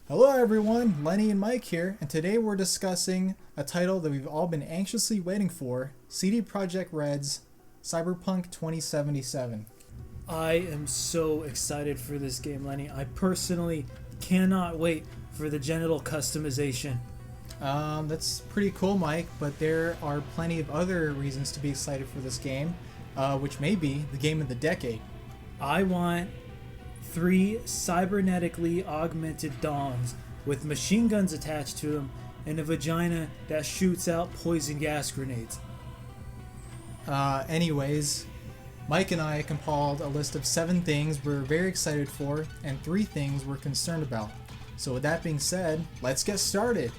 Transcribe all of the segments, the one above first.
Hello everyone, Lenny and Mike here, and today we're discussing a title that we've all been anxiously waiting for, CD Projekt Red's Cyberpunk 2077. I am so excited for this game, Lenny. I personally cannot wait for the genital customization. That's pretty cool, Mike, but there are plenty of other reasons to be excited for this game, which may be the game of the decade. I want 3 cybernetically augmented doms with machine guns attached to them and a vagina that shoots out poison gas grenades. Anyways, Mike and I compiled a list of 7 things we're very excited for and 3 things we're concerned about. So with that being said, let's get started.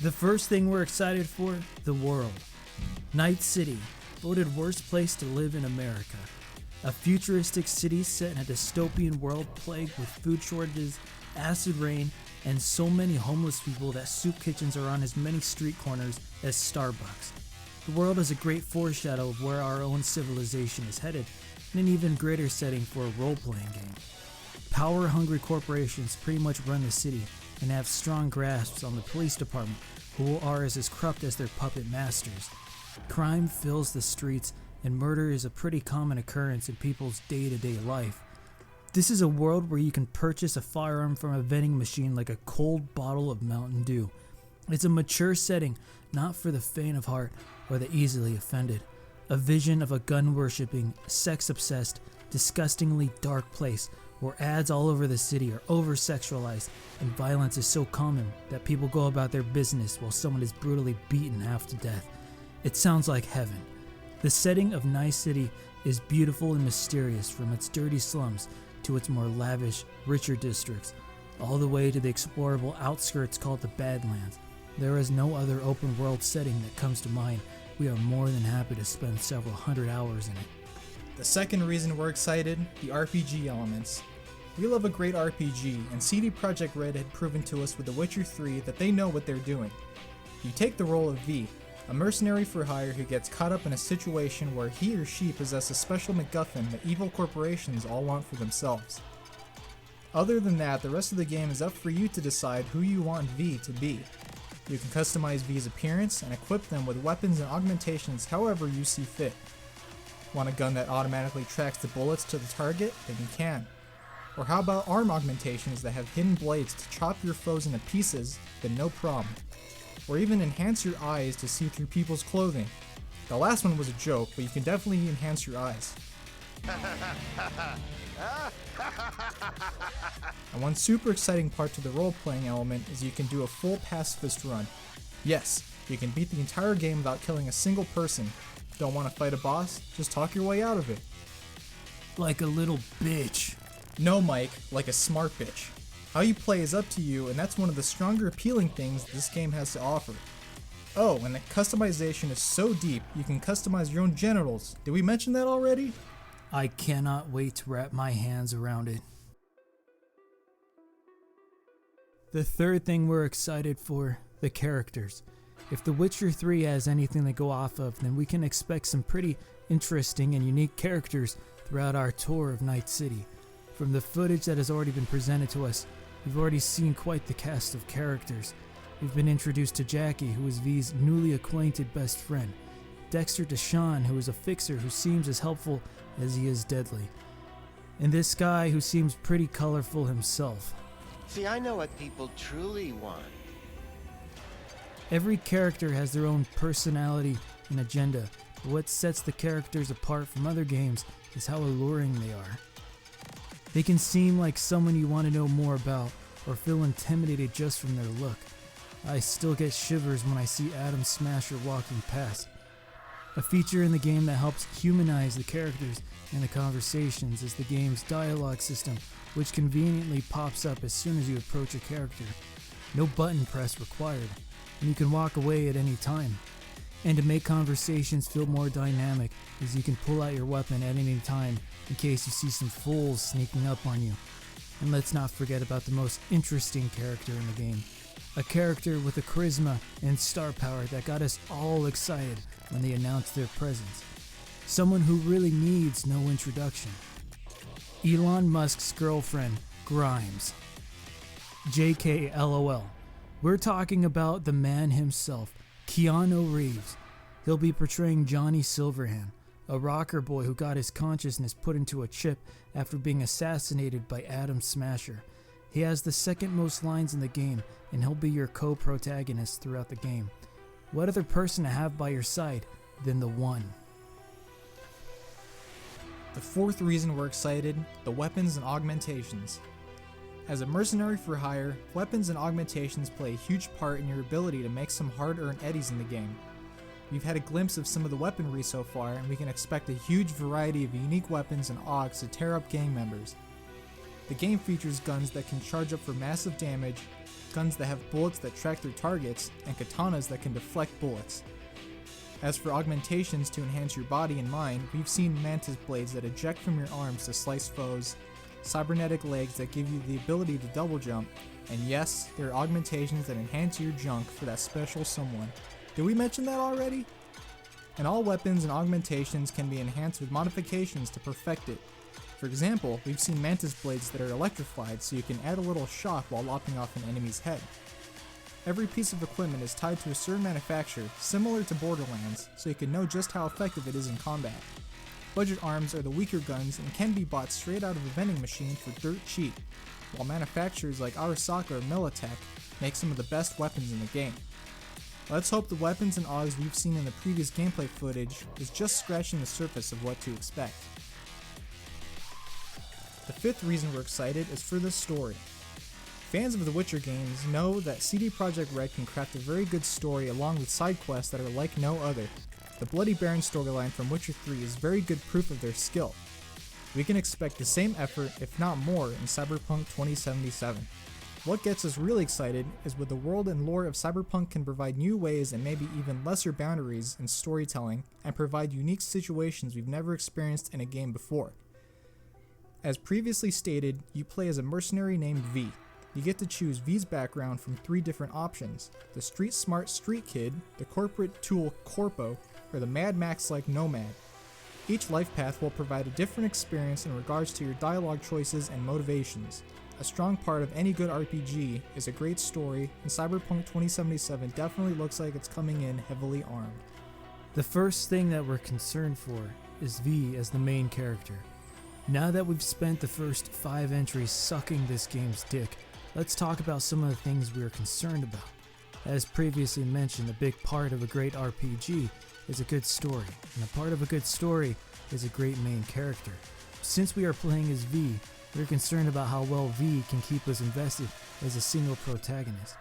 The first thing we're excited for, the world. Night City, voted worst place to live in America. A futuristic city set in a dystopian world plagued with food shortages, acid rain, and so many homeless people that soup kitchens are on as many street corners as Starbucks. The world is a great foreshadow of where our own civilization is headed, and an even greater setting for a role-playing game. Power-hungry corporations pretty much run the city and have strong grasps on the police department, who are as corrupt as their puppet masters. Crime fills the streets, and murder is a pretty common occurrence in people's day-to-day life. This is a world where you can purchase a firearm from a vending machine like a cold bottle of Mountain Dew. It's a mature setting, not for the faint of heart or the easily offended. A vision of a gun-worshipping, sex-obsessed, disgustingly dark place where ads all over the city are over-sexualized and violence is so common that people go about their business while someone is brutally beaten half to death. It sounds like heaven. The setting of Night City is beautiful and mysterious, from its dirty slums to its more lavish, richer districts, all the way to the explorable outskirts called the Badlands. There is no other open world setting that comes to mind. We are more than happy to spend several hundred hours in it. The second reason we're excited, the RPG elements. We love a great RPG, and CD Projekt Red had proven to us with The Witcher 3 that they know what they're doing. You take the role of V, a mercenary for hire who gets caught up in a situation where he or she possess a special MacGuffin that evil corporations all want for themselves. Other than that, the rest of the game is up for you to decide who you want V to be. You can customize V's appearance and equip them with weapons and augmentations however you see fit. Want a gun that automatically tracks the bullets to the target? Then you can. Or how about arm augmentations that have hidden blades to chop your foes into pieces? Then no problem. Or even enhance your eyes to see through people's clothing. The last one was a joke, but you can definitely enhance your eyes. And one super exciting part to the role-playing element is you can do a full pacifist run. Yes, you can beat the entire game without killing a single person. Don't want to fight a boss? Just talk your way out of it. Like a little bitch. No, Mike, like a smart bitch. How you play is up to you, and that's one of the stronger appealing things this game has to offer. Oh, and the customization is so deep, you can customize your own genitals. Did we mention that already? I cannot wait to wrap my hands around it. The third thing we're excited for, the characters. If The Witcher 3 has anything to go off of, then we can expect some pretty interesting and unique characters throughout our tour of Night City. From the footage that has already been presented to us, we've already seen quite the cast of characters. We've been introduced to Jackie, who is V's newly acquainted best friend. Dexter Deshawn, who is a fixer who seems as helpful as he is deadly. And this guy who seems pretty colorful himself. See, I know what people truly want. Every character has their own personality and agenda, but what sets the characters apart from other games is how alluring they are. They can seem like someone you want to know more about, or feel intimidated just from their look. I still get shivers when I see Adam Smasher walking past. A feature in the game that helps humanize the characters and the conversations is the game's dialogue system, which conveniently pops up as soon as you approach a character. No button press required, and you can walk away at any time. And to make conversations feel more dynamic, is you can pull out your weapon at any time in case you see some fools sneaking up on you. And let's not forget about the most interesting character in the game. A character with a charisma and star power that got us all excited when they announced their presence. Someone who really needs no introduction. Elon Musk's girlfriend, Grimes. JK LOL. We're talking about the man himself, Keanu Reeves. He'll be portraying Johnny Silverhand, a rocker boy who got his consciousness put into a chip after being assassinated by Adam Smasher. He has the second most lines in the game, and he'll be your co-protagonist throughout the game. What other person to have by your side than the one? The fourth reason we're excited, the weapons and augmentations. As a mercenary for hire, weapons and augmentations play a huge part in your ability to make some hard-earned eddies in the game. We've had a glimpse of some of the weaponry so far, and we can expect a huge variety of unique weapons and augs to tear up gang members. The game features guns that can charge up for massive damage, guns that have bullets that track their targets, and katanas that can deflect bullets. As for augmentations to enhance your body and mind, we've seen mantis blades that eject from your arms to slice foes, cybernetic legs that give you the ability to double jump, and yes, there are augmentations that enhance your junk for that special someone. Did we mention that already? And all weapons and augmentations can be enhanced with modifications to perfect it. For example, we've seen mantis blades that are electrified so you can add a little shock while lopping off an enemy's head. Every piece of equipment is tied to a certain manufacturer, similar to Borderlands, so you can know just how effective it is in combat. Budget arms are the weaker guns and can be bought straight out of a vending machine for dirt cheap, while manufacturers like Arasaka or Militech make some of the best weapons in the game. Let's hope the weapons and augs we've seen in the previous gameplay footage is just scratching the surface of what to expect. The fifth reason we're excited is for the story. Fans of the Witcher games know that CD Projekt Red can craft a very good story along with side quests that are like no other. The Bloody Baron storyline from Witcher 3 is very good proof of their skill. We can expect the same effort, if not more, in Cyberpunk 2077. What gets us really excited is what the world and lore of Cyberpunk can provide new ways and maybe even lesser boundaries in storytelling and provide unique situations we've never experienced in a game before. As previously stated, you play as a mercenary named V. You get to choose V's background from 3 different options: the street smart street kid, the corporate tool Corpo, or the Mad Max-like Nomad. Each life path will provide a different experience in regards to your dialogue choices and motivations. A strong part of any good RPG is a great story, and Cyberpunk 2077 definitely looks like it's coming in heavily armed. The first thing that we're concerned for is V as the main character. Now that we've spent the first 5 entries sucking this game's dick, let's talk about some of the things we're concerned about. As previously mentioned, a big part of a great RPG is a good story, and a part of a good story is a great main character. Since we are playing as V, we're concerned about how well V can keep us invested as a single protagonist.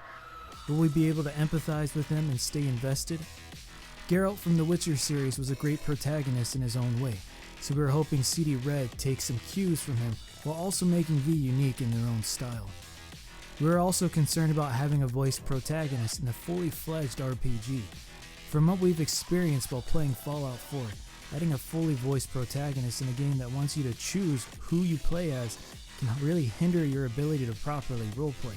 Will we be able to empathize with him and stay invested? Geralt from the Witcher series was a great protagonist in his own way, so we're hoping CD Red takes some cues from him while also making V unique in their own style. We're also concerned about having a voiced protagonist in a fully fledged RPG. From what we've experienced while playing Fallout 4, adding a fully voiced protagonist in a game that wants you to choose who you play as can really hinder your ability to properly roleplay.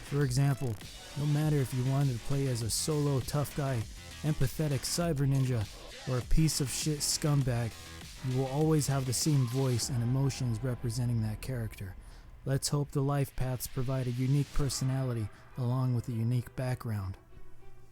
For example, no matter if you wanted to play as a solo tough guy, empathetic cyber ninja, or a piece of shit scumbag, you will always have the same voice and emotions representing that character. Let's hope the life paths provide a unique personality along with a unique background.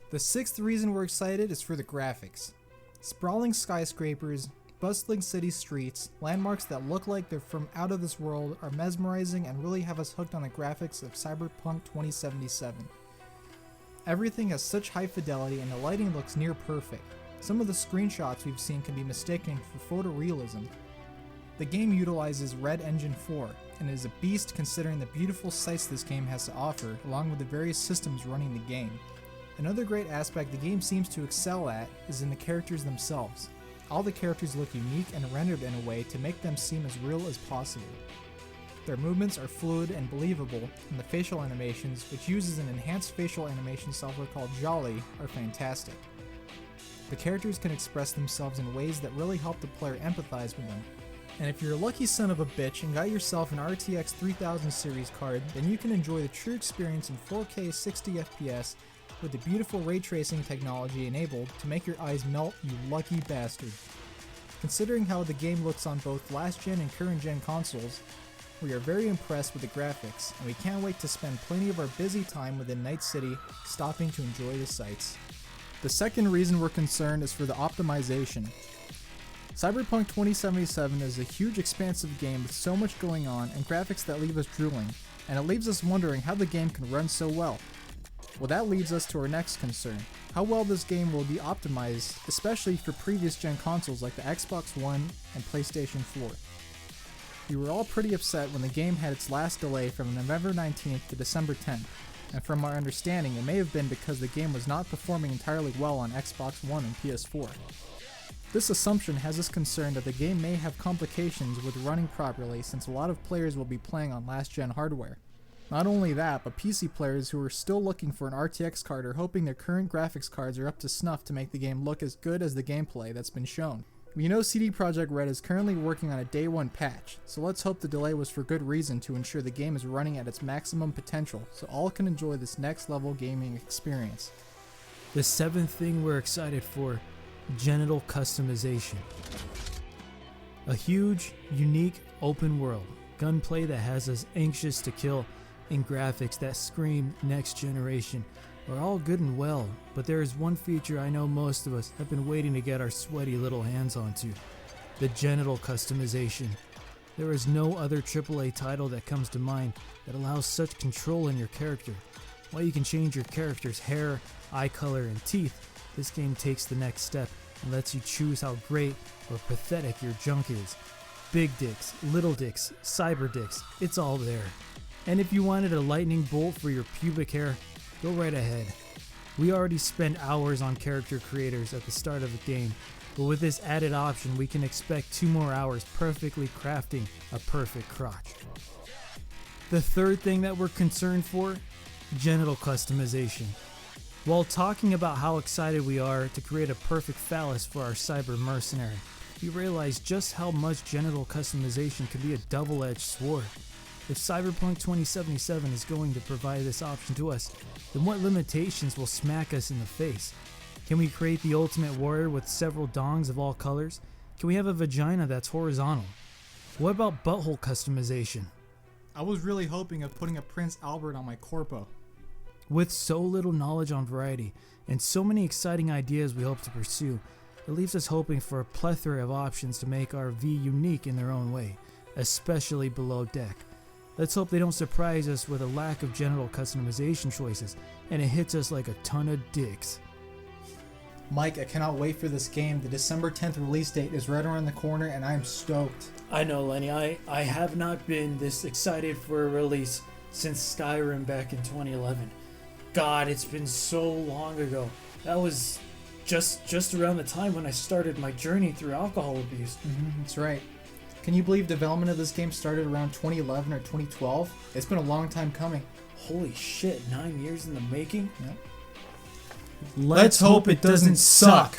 The sixth reason we're excited is for the graphics. Sprawling skyscrapers, bustling city streets, landmarks that look like they're from out of this world are mesmerizing and really have us hooked on the graphics of Cyberpunk 2077. Everything has such high fidelity and the lighting looks near perfect. Some of the screenshots we've seen can be mistaken for photorealism. The game utilizes Red Engine 4 and is a beast considering the beautiful sights this game has to offer along with the various systems running the game. Another great aspect the game seems to excel at is in the characters themselves. All the characters look unique and rendered in a way to make them seem as real as possible. Their movements are fluid and believable, and the facial animations, which uses an enhanced facial animation software called Jolly, are fantastic. The characters can express themselves in ways that really help the player empathize with them. And if you're a lucky son of a bitch and got yourself an RTX 3000 series card, then you can enjoy the true experience in 4K 60 FPS with the beautiful ray tracing technology enabled to make your eyes melt, you lucky bastard. Considering how the game looks on both last gen and current gen consoles, we are very impressed with the graphics, and we can't wait to spend plenty of our busy time within Night City, stopping to enjoy the sights. The second reason we're concerned is for the optimization. Cyberpunk 2077 is a huge expansive game with so much going on and graphics that leave us drooling, and it leaves us wondering how the game can run so well. Well, that leads us to our next concern. How well this game will be optimized, especially for previous gen consoles like the Xbox One and PlayStation 4. We were all pretty upset when the game had its last delay from November 19th to December 10th, and from our understanding it may have been because the game was not performing entirely well on Xbox One and PS4. This assumption has us concerned that the game may have complications with running properly since a lot of players will be playing on last gen hardware. Not only that, but PC players who are still looking for an RTX card are hoping their current graphics cards are up to snuff to make the game look as good as the gameplay that's been shown. We know CD Projekt Red is currently working on a day one patch, so let's hope the delay was for good reason to ensure the game is running at its maximum potential so all can enjoy this next level gaming experience. The seventh thing we're excited for, genital customization. A huge, unique, open world, gunplay that has us anxious to kill, and graphics that scream next generation are all good and well, but there is one feature I know most of us have been waiting to get our sweaty little hands onto: the genital customization. There is no other AAA title that comes to mind that allows such control in your character. While you can change your character's hair, eye color, and teeth, this game takes the next step and lets you choose how great or pathetic your junk is. Big dicks, little dicks, cyber dicks, it's all there. And if you wanted a lightning bolt for your pubic hair, go right ahead. We already spent hours on character creators at the start of the game, but with this added option we can expect 2 more hours perfectly crafting a perfect crotch. The third thing that we're concerned for, genital customization. While talking about how excited we are to create a perfect phallus for our cyber mercenary, we realize just how much genital customization can be a double-edged sword. If Cyberpunk 2077 is going to provide this option to us, then what limitations will smack us in the face? Can we create the ultimate warrior with several dongs of all colors? Can we have a vagina that's horizontal? What about butthole customization? I was really hoping of putting a Prince Albert on my corpo. With so little knowledge on variety and so many exciting ideas we hope to pursue, it leaves us hoping for a plethora of options to make our V unique in their own way, especially below deck. Let's hope they don't surprise us with a lack of genital customization choices and it hits us like a ton of dicks. Mike, I cannot wait for this game. The December 10th release date is right around the corner and I am stoked. I know, Lenny, I have not been this excited for a release since Skyrim back in 2011. God, it's been so long ago. That was just around the time when I started my journey through alcohol abuse. That's right. Can you believe development of this game started around 2011 or 2012? It's been a long time coming. Holy shit, 9 years in the making? Yep. Let's hope it doesn't suck.